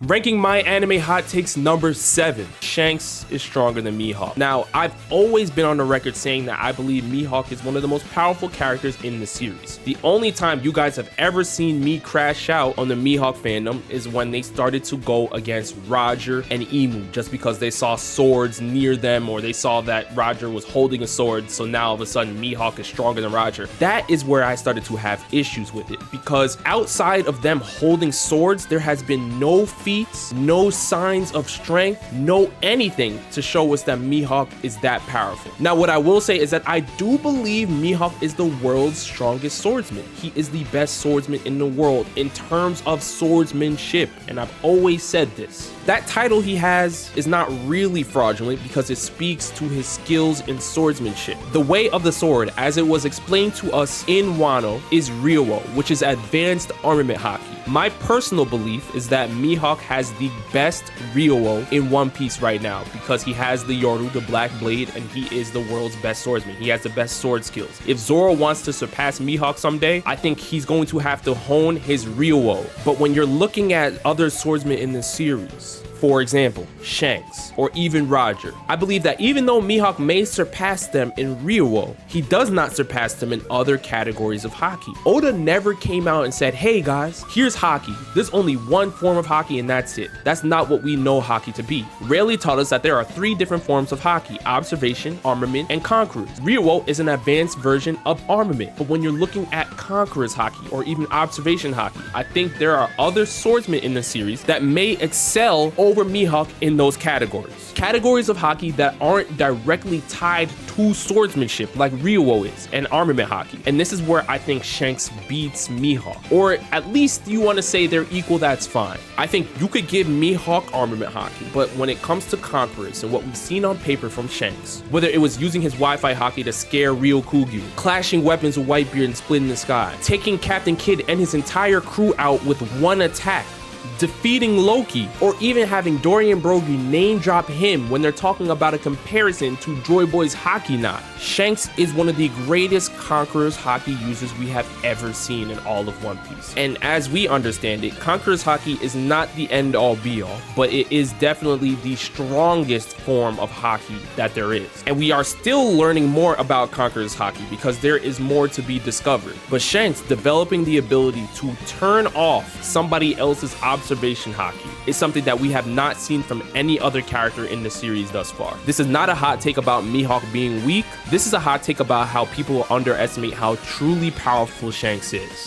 Ranking my anime hot takes number 7. Shanks is stronger than Mihawk. Now, I've always been on the record saying that I believe Mihawk is one of the most powerful characters in the series. The only time you guys have ever seen me crash out on the Mihawk fandom is when they started to go against Roger and Emu just because they saw swords near them, or they saw that Roger was holding a sword, so now all of a sudden Mihawk is stronger than Roger. That is where I started to have issues with it, because outside of them holding swords, there has been no feats, no signs of strength, no anything to show us that Mihawk is that powerful. Now, what I will say is that I do believe Mihawk is the world's strongest swordsman. He is the best swordsman in the world in terms of swordsmanship, and I've always said this. That title he has is not really fraudulent because it speaks to his skills in swordsmanship. The way of the sword, as it was explained to us in Wano, is Ryo, which is advanced armament haki. My personal belief is that Mihawk has the best Ryo in One Piece right now because he has the Yoru, the Black Blade, and he is the world's best swordsman. He has the best sword skills. If Zoro wants to surpass Mihawk someday, I think he's going to have to hone his Ryo. But when you're looking at other swordsmen in this series, for example, Shanks, or even Roger, I believe that even though Mihawk may surpass them in Ryo, he does not surpass them in other categories of haki. Oda never came out and said, hey guys, here's haki. There's only one form of haki and that's it. That's not what we know haki to be. Rarely taught us that there are 3 different forms of haki: observation, armament, and conquerors. Ryo is an advanced version of armament, but when you're looking at conquerors haki or even observation haki, I think there are other swordsmen in the series that may excel over Mihawk in those categories. Categories of haki that aren't directly tied to swordsmanship like Ryo is, and armament haki. And this is where I think Shanks beats Mihawk. Or at least you want to say they're equal, that's fine. I think you could give Mihawk armament haki, but when it comes to conquerors and what we've seen on paper from Shanks, whether it was using his Wi-Fi haki to scare Ryokugyu, clashing weapons with Whitebeard and splitting the sky, taking Captain Kidd and his entire crew out with one attack, defeating Loki, or even having Dorian Broglie name drop him when they're talking about a comparison to Joy Boy's Haki knot. Shanks is one of the greatest conquerors haki users we have ever seen in all of One Piece. And as we understand it, conquerors haki is not the end all be all, but it is definitely the strongest form of haki that there is. And we are still learning more about conquerors haki because there is more to be discovered. But Shanks developing the ability to turn off somebody else's observation haki is something that we have not seen from any other character in the series thus far. This is not a hot take about Mihawk being weak. This is a hot take about how people underestimate how truly powerful Shanks is.